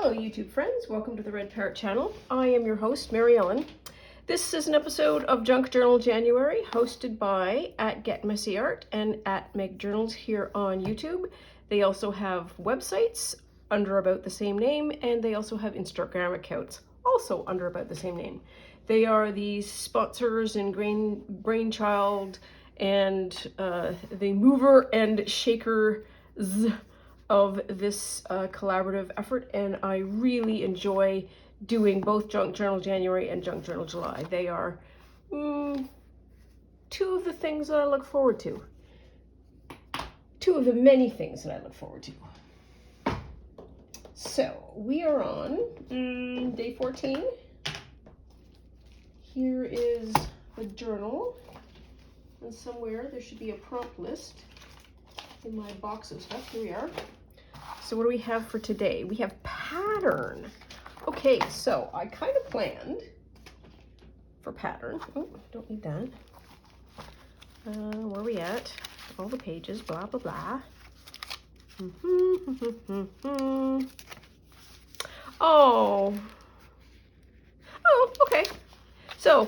Hello YouTube friends, welcome to the Red Parrot channel. I am your host, Mary Ellen. This is an episode of Junk Journal January, hosted by @GetMessyArt and @MegJournals here on YouTube. They also have websites under about the same name, and they also have Instagram accounts also under about the same name. They are the sponsors and brainchild and the mover and shakers of this collaborative effort, and I really enjoy doing both Junk Journal January and Junk Journal July. They are two of the things that I look forward to. Two of the many things that I look forward to. So we are on day 14. Here is the journal, and somewhere there should be a prompt list in my box of stuff. Here we are. So what do we have for today? We have pattern. Okay, so I kind of planned for pattern. Oh, don't need that. Where are we at? All the pages, blah, blah, blah. Oh, okay. So,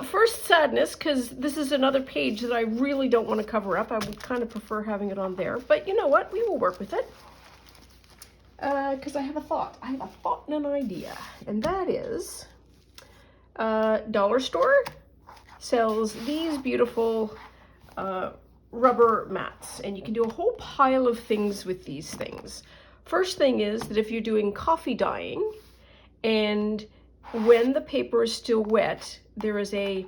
first sadness, because this is another page that I really don't want to cover up. I would kind of prefer having it on there. But you know what? We will work with it. Because I have a thought. I have a thought and an idea. And that is, Dollar Store sells these beautiful rubber mats. And you can do a whole pile of things with these things. First thing is that if you're doing coffee dyeing, and when the paper is still wet, there is a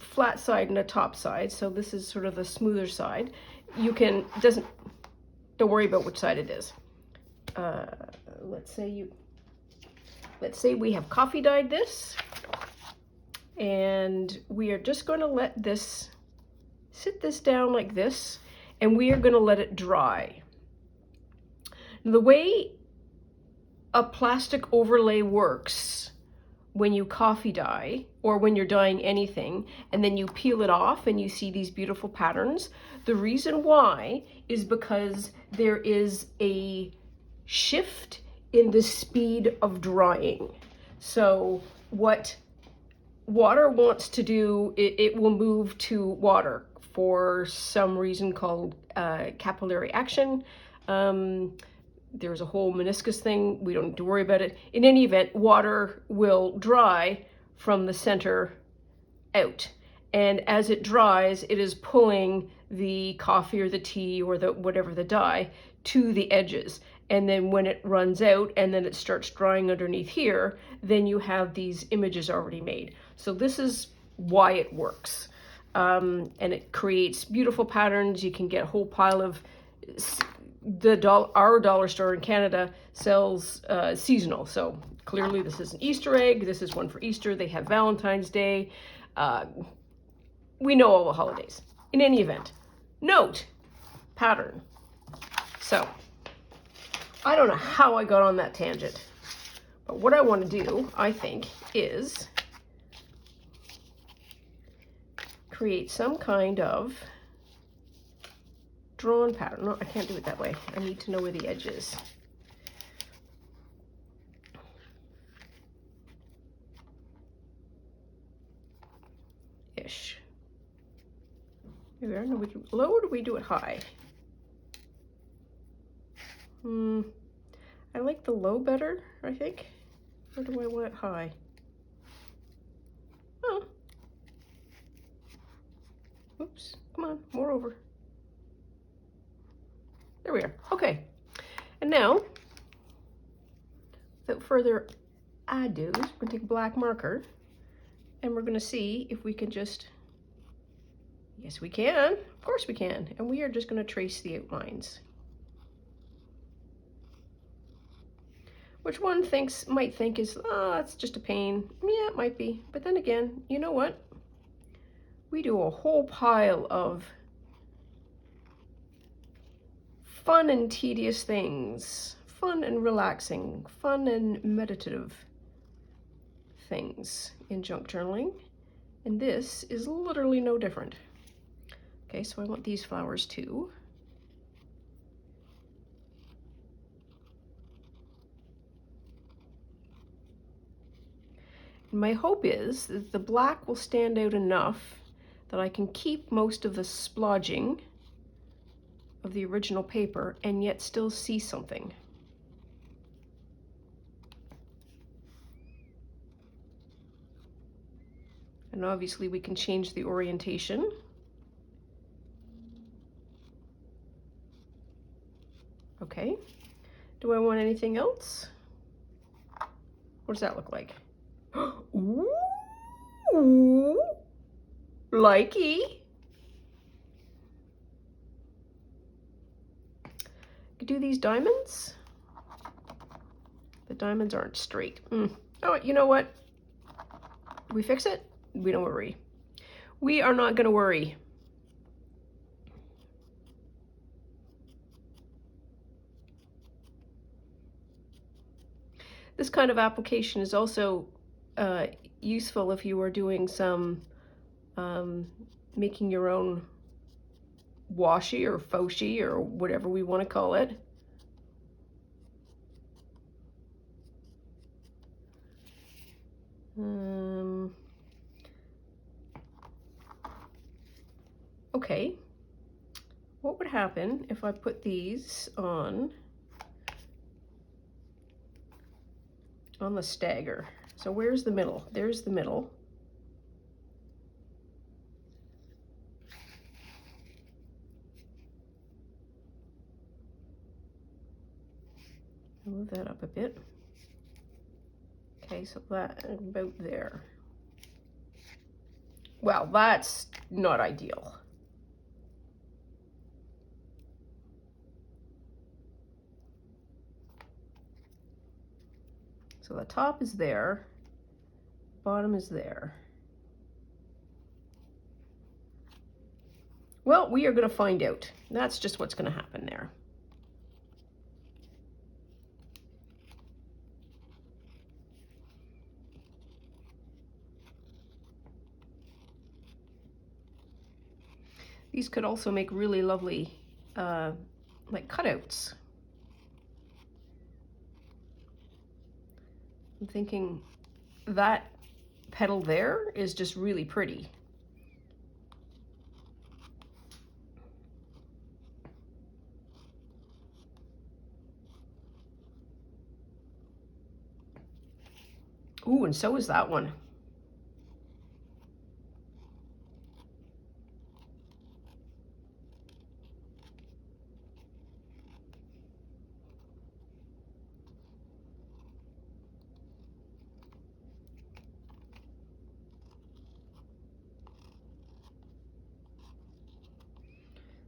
flat side and a top side. So this is sort of the smoother side. You can, don't worry about which side it is. Let's say we have coffee dyed this, and we are just going to let this, sit this down like this, and we are going to let it dry. The way a plastic overlay works when you coffee dye, or when you're dyeing anything, and then you peel it off and you see these beautiful patterns, the reason why is because there is a shift in the speed of drying. So what water wants to do, it will move to water for some reason called capillary action. There's a whole meniscus thing. We don't need to worry about it. In any event, water will dry from the center out. And as it dries, it is pulling the coffee or the tea or the whatever the dye to the edges. And then when it runs out and then it starts drying underneath here, then you have these images already made. So this is why it works. And it creates beautiful patterns. You can get a whole pile of, our dollar store in Canada sells seasonal. So clearly this is an Easter egg. This is one for Easter. They have Valentine's Day. We know all the holidays. In any event, note, pattern. So I don't know how I got on that tangent, but what I want to do, I think, is create some kind of drawn pattern. No, I can't do it that way. I need to know where the edge is. Ish. Here we are. No, we do it low, or do we do it high? I like the low better, I think. Or do I want it high? Oh. Oops. Come on, more over. There we are. Okay. And now, without further ado, we're going to take a black marker, and we're going to see if we can just, yes we can, of course we can, and we are just going to trace the outlines. Which one might think is, oh, it's just a pain. Yeah, it might be. But then again, you know what? We do a whole pile of fun and tedious things, fun and relaxing, fun and meditative things in junk journaling. And this is literally no different. Okay, so I want these flowers too. my hope is that the black will stand out enough that I can keep most of the splodging of the original paper and yet still see something. And obviously we can change the orientation. Okay. Do I want anything else? What does that look like? Ooh, likey. Could do these diamonds. The diamonds aren't straight. Oh, you know what? We fix it? We don't worry. We are not going to worry. This kind of application is also useful if you are doing some making your own washi or foshi or whatever we want to call it. Okay, what would happen if I put these on the stagger? So where's the middle? There's the middle. Move that up a bit. Okay, so that about there. Well, that's not ideal. So the top is there, bottom is there. Well, we are going to find out. That's just what's going to happen there. These could also make really lovely like cutouts. I'm thinking that petal there is just really pretty. Ooh, and so is that one.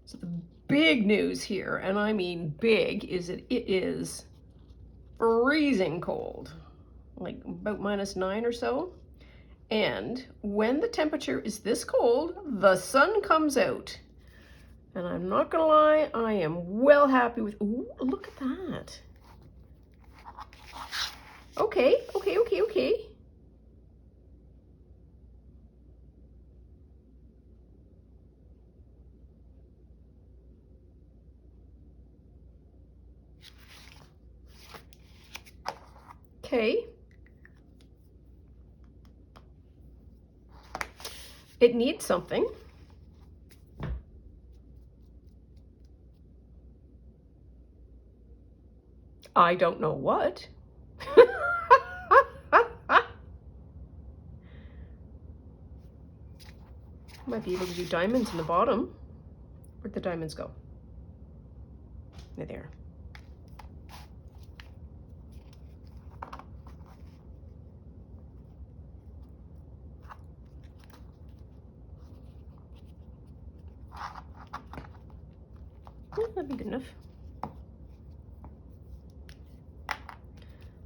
So the big news here, and I mean big, is that it is freezing cold, like about -9 or so. And when the temperature is this cold, the sun comes out. And I'm not gonna lie, I am well happy with, ooh, look at that. Okay, okay, okay, okay. Okay. It needs something. I don't know what. Might be able to do diamonds in the bottom. Where'd the diamonds go? They're there. Yeah, that'd be good enough.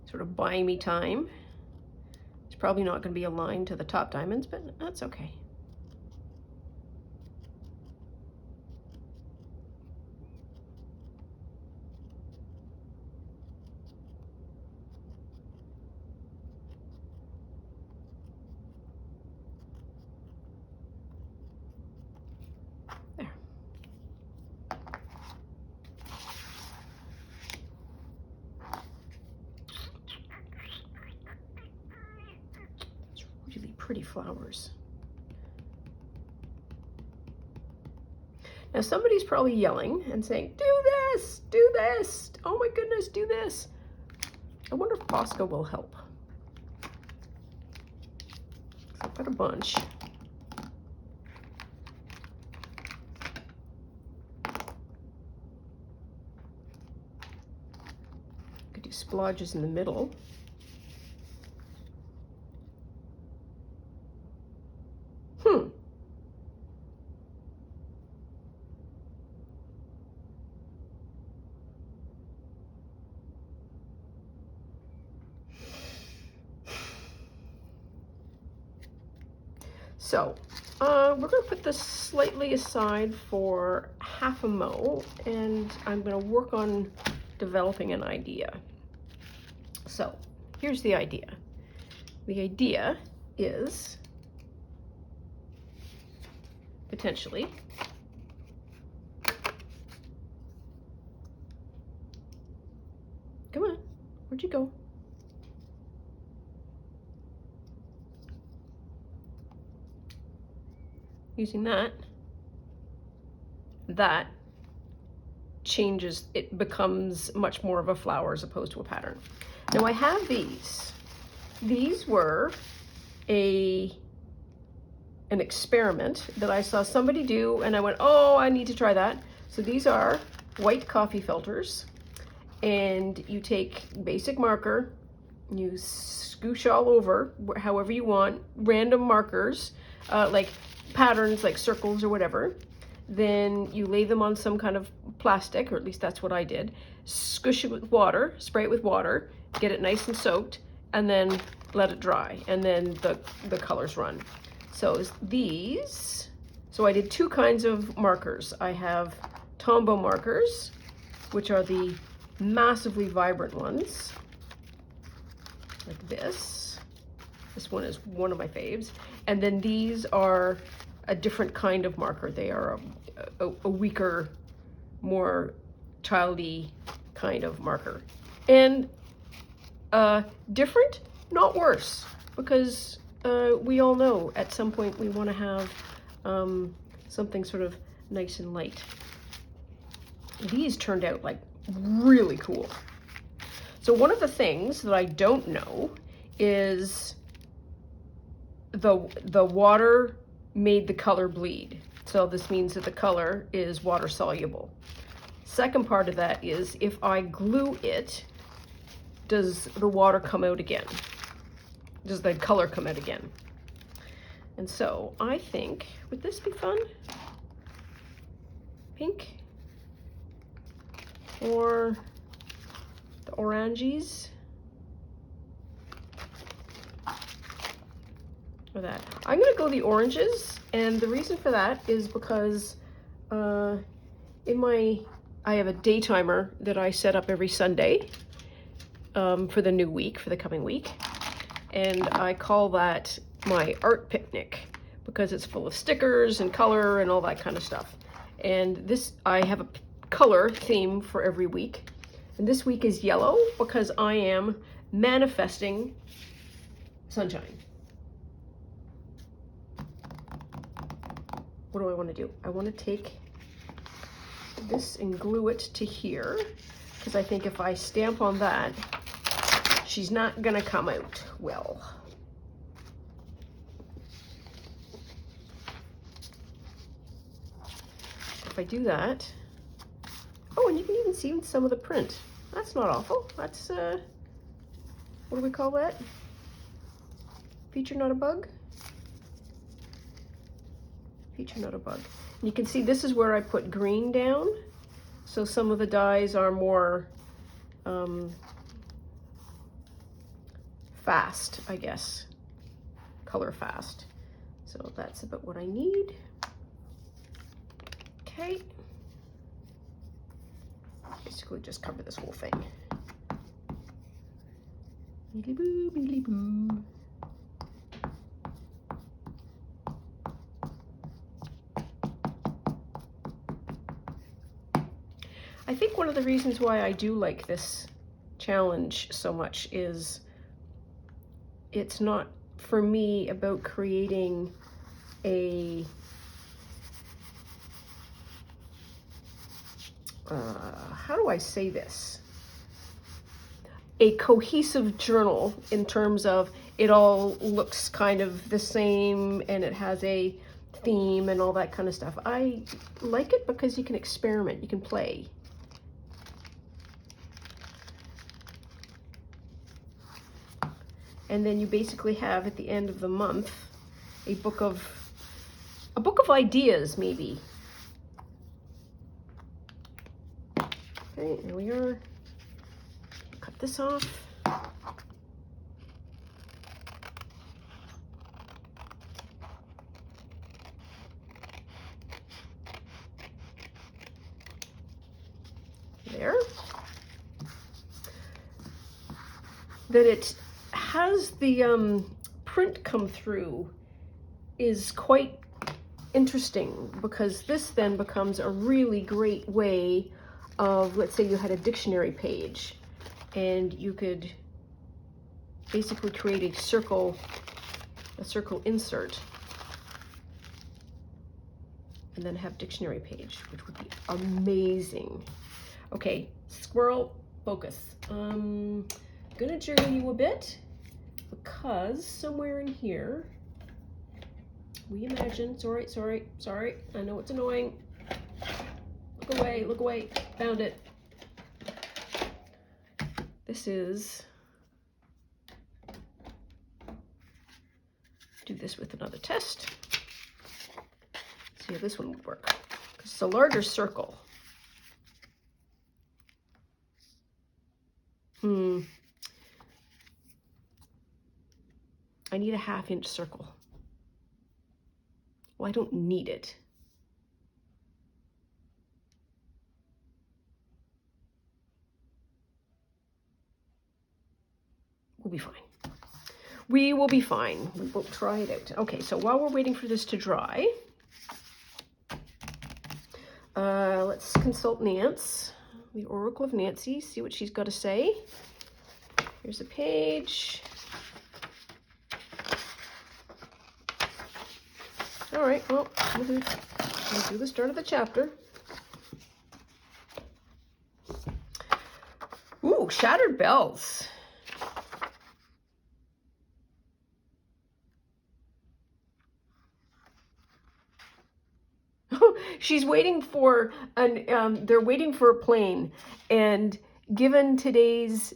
Sort of buying me time. It's probably not going to be aligned to the top diamonds, but that's okay. There. pretty flowers. Now somebody's probably yelling and saying, do this, oh my goodness, do this. I wonder if Posca will help. I've got a bunch. Could do splodges in the middle. So we're going to put this slightly aside for half a mo, and I'm going to work on developing an idea. So here's the idea. The idea is potentially come on, where'd you go? Using that changes, it becomes much more of a flower as opposed to a pattern. Now I have these. These were an experiment that I saw somebody do, and I went, oh, I need to try that. So these are white coffee filters, and you take basic marker, you scoosh all over however you want, random markers, like patterns like circles or whatever. Then you lay them on some kind of plastic, or at least that's what I did. Squish it with water, spray it with water, get it nice and soaked, and then let it dry, and then the colors run. So these, so I did two kinds of markers. I have Tombow markers, which are the massively vibrant ones, like this. This one is one of my faves. And then these are a different kind of marker. They are a weaker, more childy kind of marker. And different, not worse, because we all know at some point we want to have something sort of nice and light. These turned out like really cool. So one of the things that I don't know is the water made the color bleed. So this means that the color is water soluble. Second part of that is if I glue it, does the water come out again? Does the color come out again? And so I think, would this be fun? Pink? Or the oranges? Or that. I'm gonna go the oranges, and the reason for that is because I have a day timer that I set up every Sunday for the new week, for the coming week, and I call that my art picnic because it's full of stickers and color and all that kind of stuff. And this, I have a color theme for every week, and this week is yellow because I am manifesting sunshine. What do I want to do? I want to take this and glue it to here, because I think if I stamp on that, she's not gonna come out well. If I do that, oh, and you can even see some of the print. That's not awful. That's, what do we call that? Feature, not a bug? Feature, not a bug. And you can see this is where I put green down. So some of the dyes are more fast, I guess. Color fast. So that's about what I need. Okay. Basically just cover this whole thing. Mealy boo, mealy boo. I think one of the reasons why I do like this challenge so much is it's not for me about creating a how do I say this? A cohesive journal in terms of it all looks kind of the same and it has a theme and all that kind of stuff. I like it because you can experiment, you can play. And then you basically have at the end of the month a book of ideas, maybe. Okay, there we are. Cut this off. There. That it has the print come through is quite interesting, because this then becomes a really great way of, let's say you had a dictionary page and you could basically create a circle insert and then have dictionary page, which would be amazing. Okay, squirrel, focus. Gonna jiggle you a bit because somewhere in here, we imagine, sorry, I know it's annoying. Look away, found it. This is, do this with another test. See how this one would work. It's a larger circle. I need a 1/2 inch circle. Well, I don't need it. We'll be fine. We will be fine. We will try it out. Okay, so while we're waiting for this to dry, let's consult Nance, the Oracle of Nancy, see what she's got to say. Here's a page. All right, well, we'll do the start of the chapter. Ooh, shattered bells. She's waiting for they're waiting for a plane, and given today's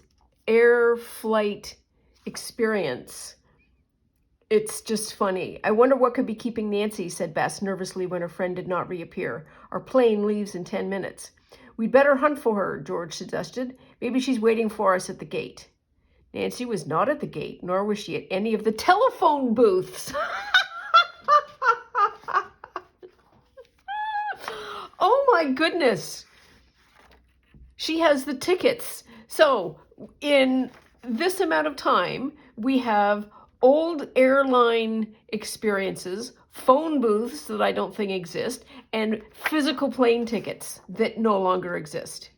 air flight experience, it's just funny. I wonder what could be keeping Nancy, said Bess nervously when her friend did not reappear. Our plane leaves in 10 minutes. We'd better hunt for her, George suggested. Maybe she's waiting for us at the gate. Nancy was not at the gate, nor was she at any of the telephone booths. Oh my goodness. She has the tickets. So in this amount of time, we have old airline experiences, phone booths that I don't think exist, and physical plane tickets that no longer exist.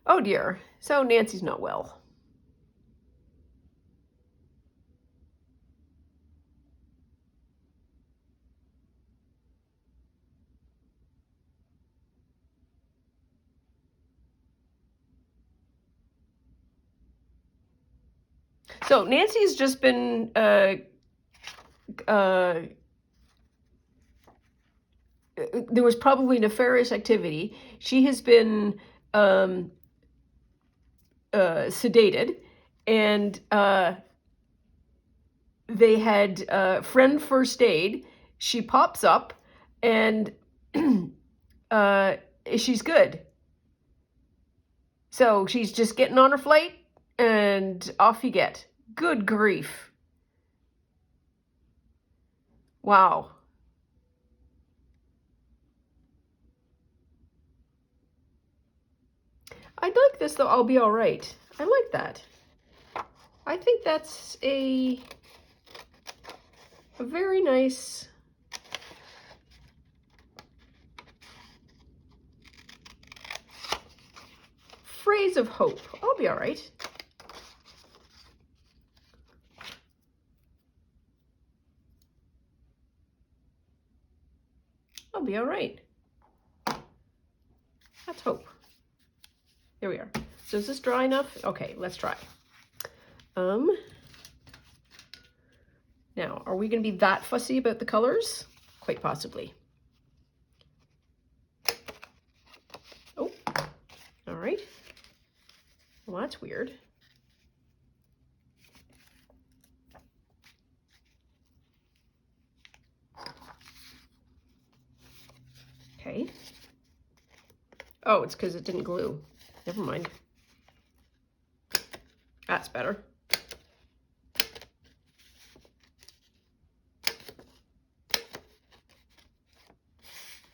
Oh dear. So Nancy's not well. So Nancy's just been there was probably nefarious activity. She has been sedated, and they had friend first aid. She pops up, and she's good. So she's just getting on her flight, and off you get. Good grief. Wow. I like this, though. I'll be all right. I like that. I think that's a very nice rays of hope. I'll be all right. I'll be all right. That's hope. There we are. So is this dry enough? Okay, let's try. Now, are we going to be that fussy about the colors? Quite possibly. Oh, all right. Well, that's weird. Okay. Oh, it's because it didn't glue. Never mind. That's better.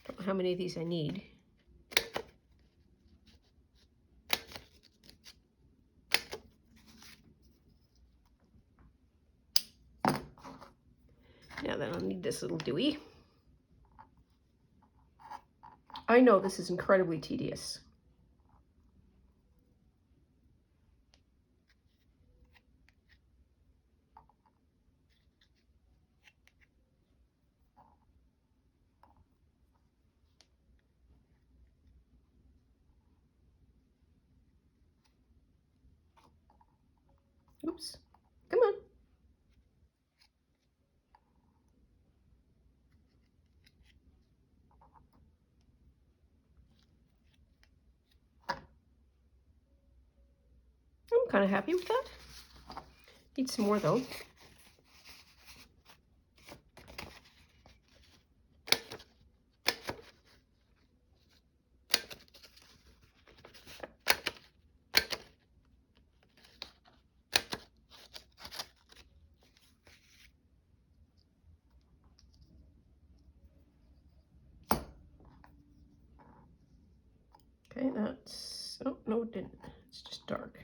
Don't know how many of these I need. Now then, I'll need this little dewy. I know this is incredibly tedious. Oops. Come on. I'm kind of happy with that. Need some more though. Okay, that's, oh, no, it didn't. It's just dark.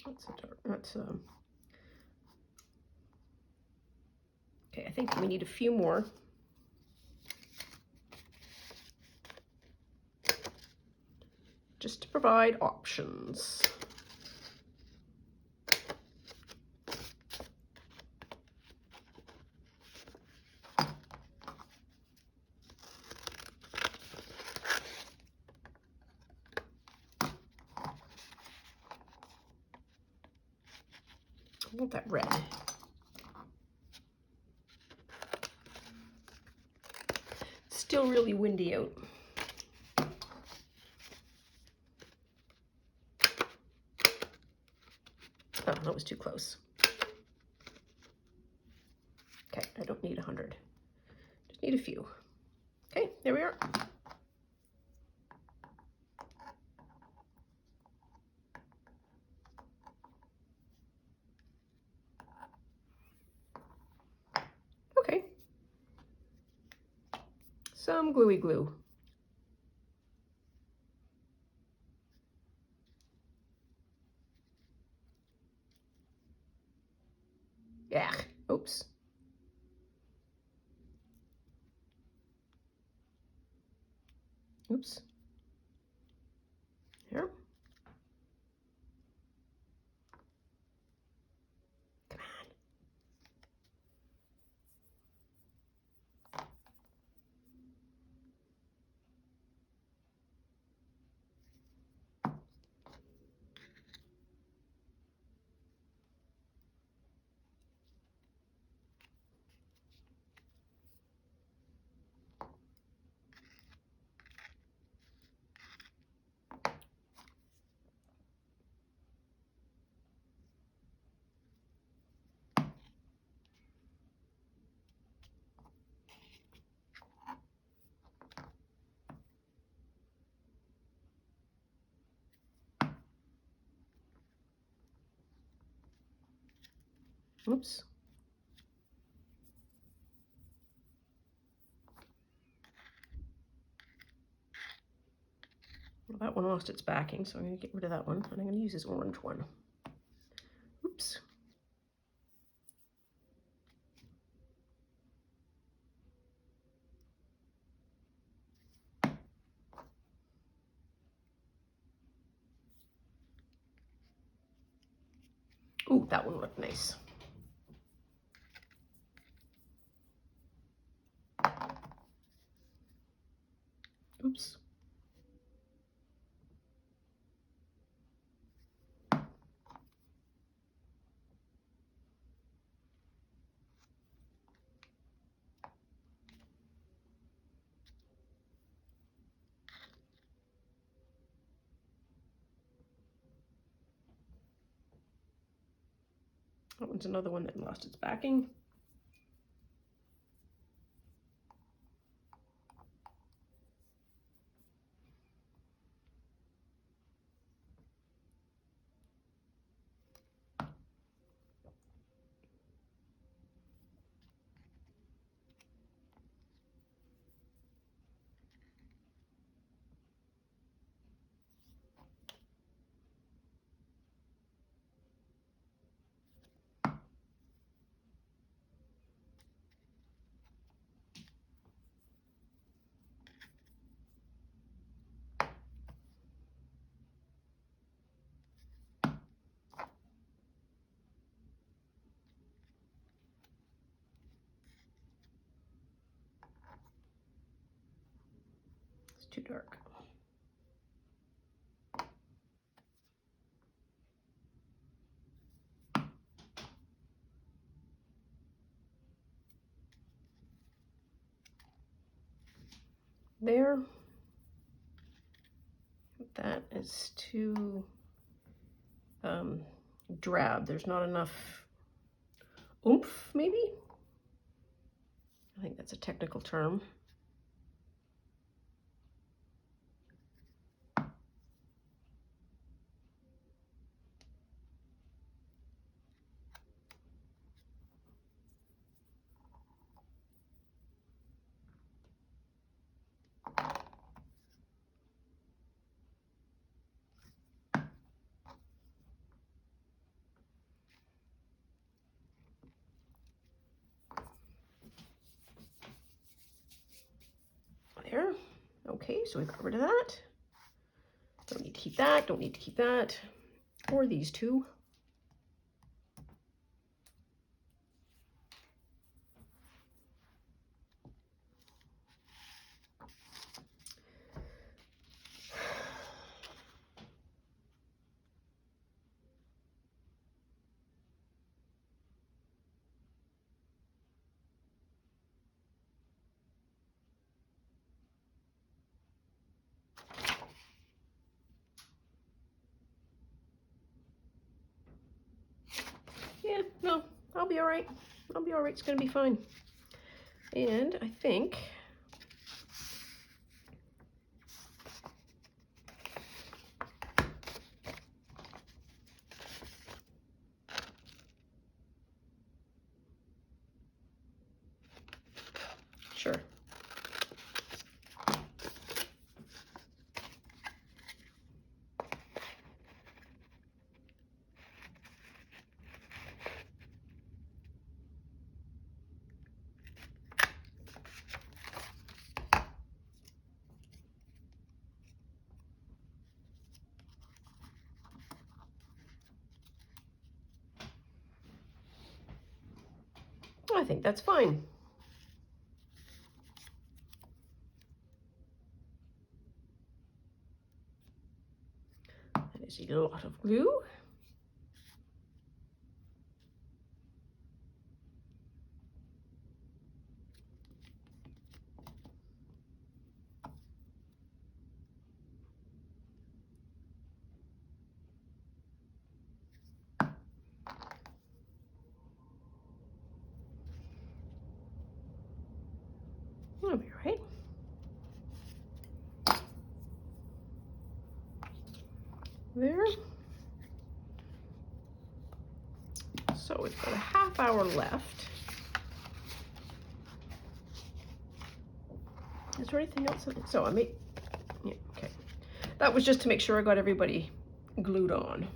That's a dark, that's, okay, I think we need a few more. Just to provide options. I want that red. It's still really windy out. Oh, that was too close. Okay, I don't need 100. Just need a few. Okay, there we are. Okay. Some gluey glue. Yeah, oops. Oops. Here. Come on. Oops. Well, that one lost its backing, so I'm going to get rid of that one, and I'm going to use this orange one. Oops. Ooh, that one looked nice. Oops. That one's another one that lost its backing. It's too dark. There. That is too drab. There's not enough oomph, maybe? I think that's a technical term. There. Okay, so we got rid of that. Don't need to keep that, don't need to keep that. Or these two. Yeah, no, I'll be all right. I'll be all right. It's going to be fine. And I think sure. I think that's fine. That is a lot of glue. That'll be all right. There. So So we've got a half hour left. Is there anything else? So I made, yeah, okay. That was just to make sure I got everybody glued on.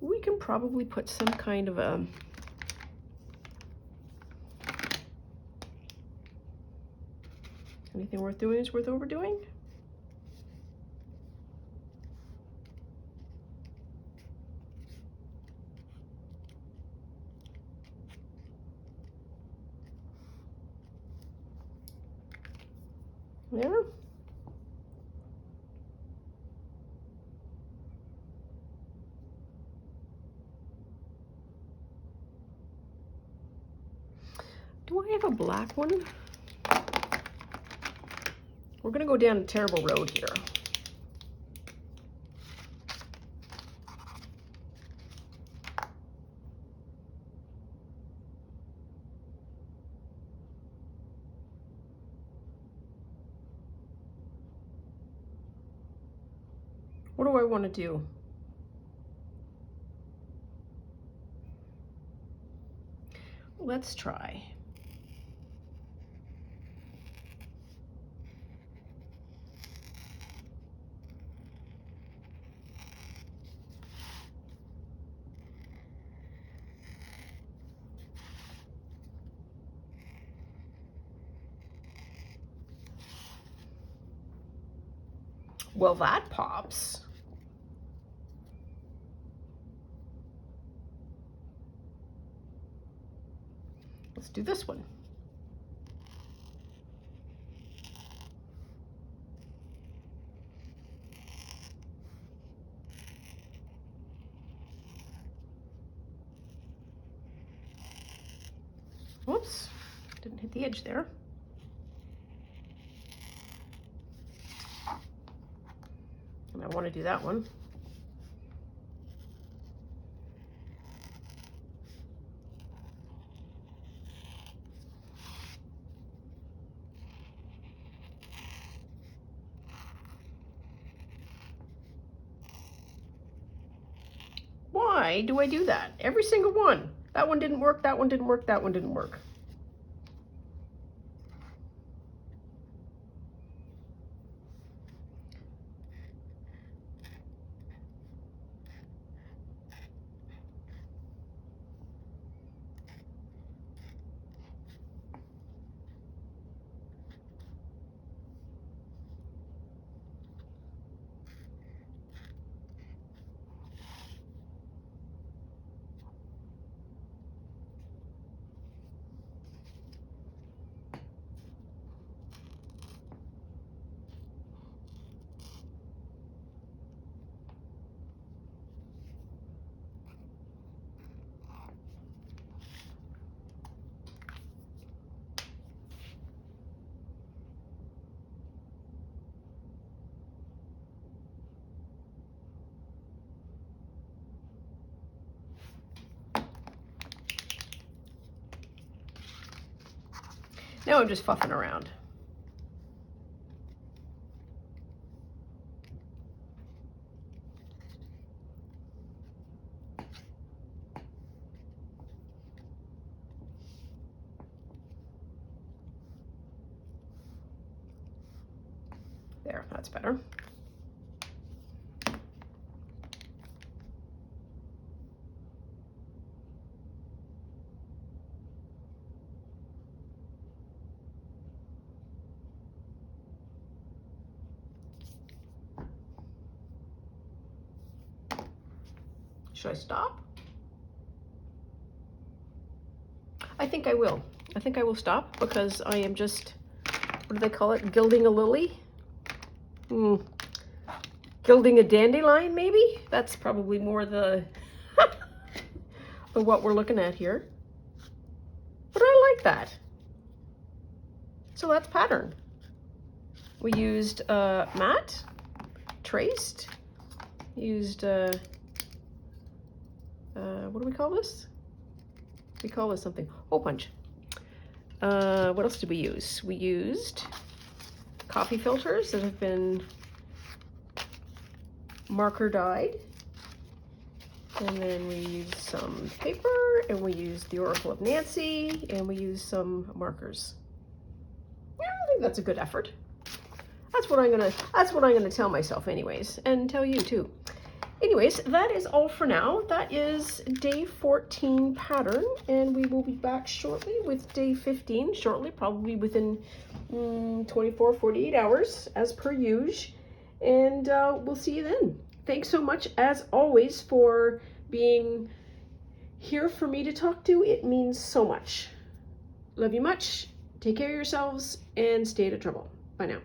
We can probably put some kind of a, anything worth doing is worth overdoing. There. Do I have a black one? We're gonna go down a terrible road here. What do I want to do? Let's try. Well, that pops. Let's do this one. Whoops, didn't hit the edge there. And I want to do that one. Why do I do that? Every single one. That one didn't work, that one didn't work, that one didn't work. Now I'm just fuffing around. There, that's better. Should I stop? I think I will. I think I will stop because I am just, what do they call it? Gilding a lily? Gilding a dandelion, maybe? That's probably more the, what we're looking at here. But I like that. So that's pattern. We used matte, traced, used, what do we call this? We call this something, hole punch. What else did we use? We used coffee filters that have been marker dyed. And then we use some paper, and we use the Oracle of Nancy, and we use some markers. Yeah, I think that's a good effort. That's what I'm gonna tell myself anyways, and tell you too. Anyways, that is all for now. That is day 14 pattern, and we will be back shortly with day 15, shortly, probably within 24, 48 hours, as per usual. And we'll see you then. Thanks so much, as always, for being here for me to talk to. It means so much. Love you much. Take care of yourselves, and stay out of trouble. Bye now.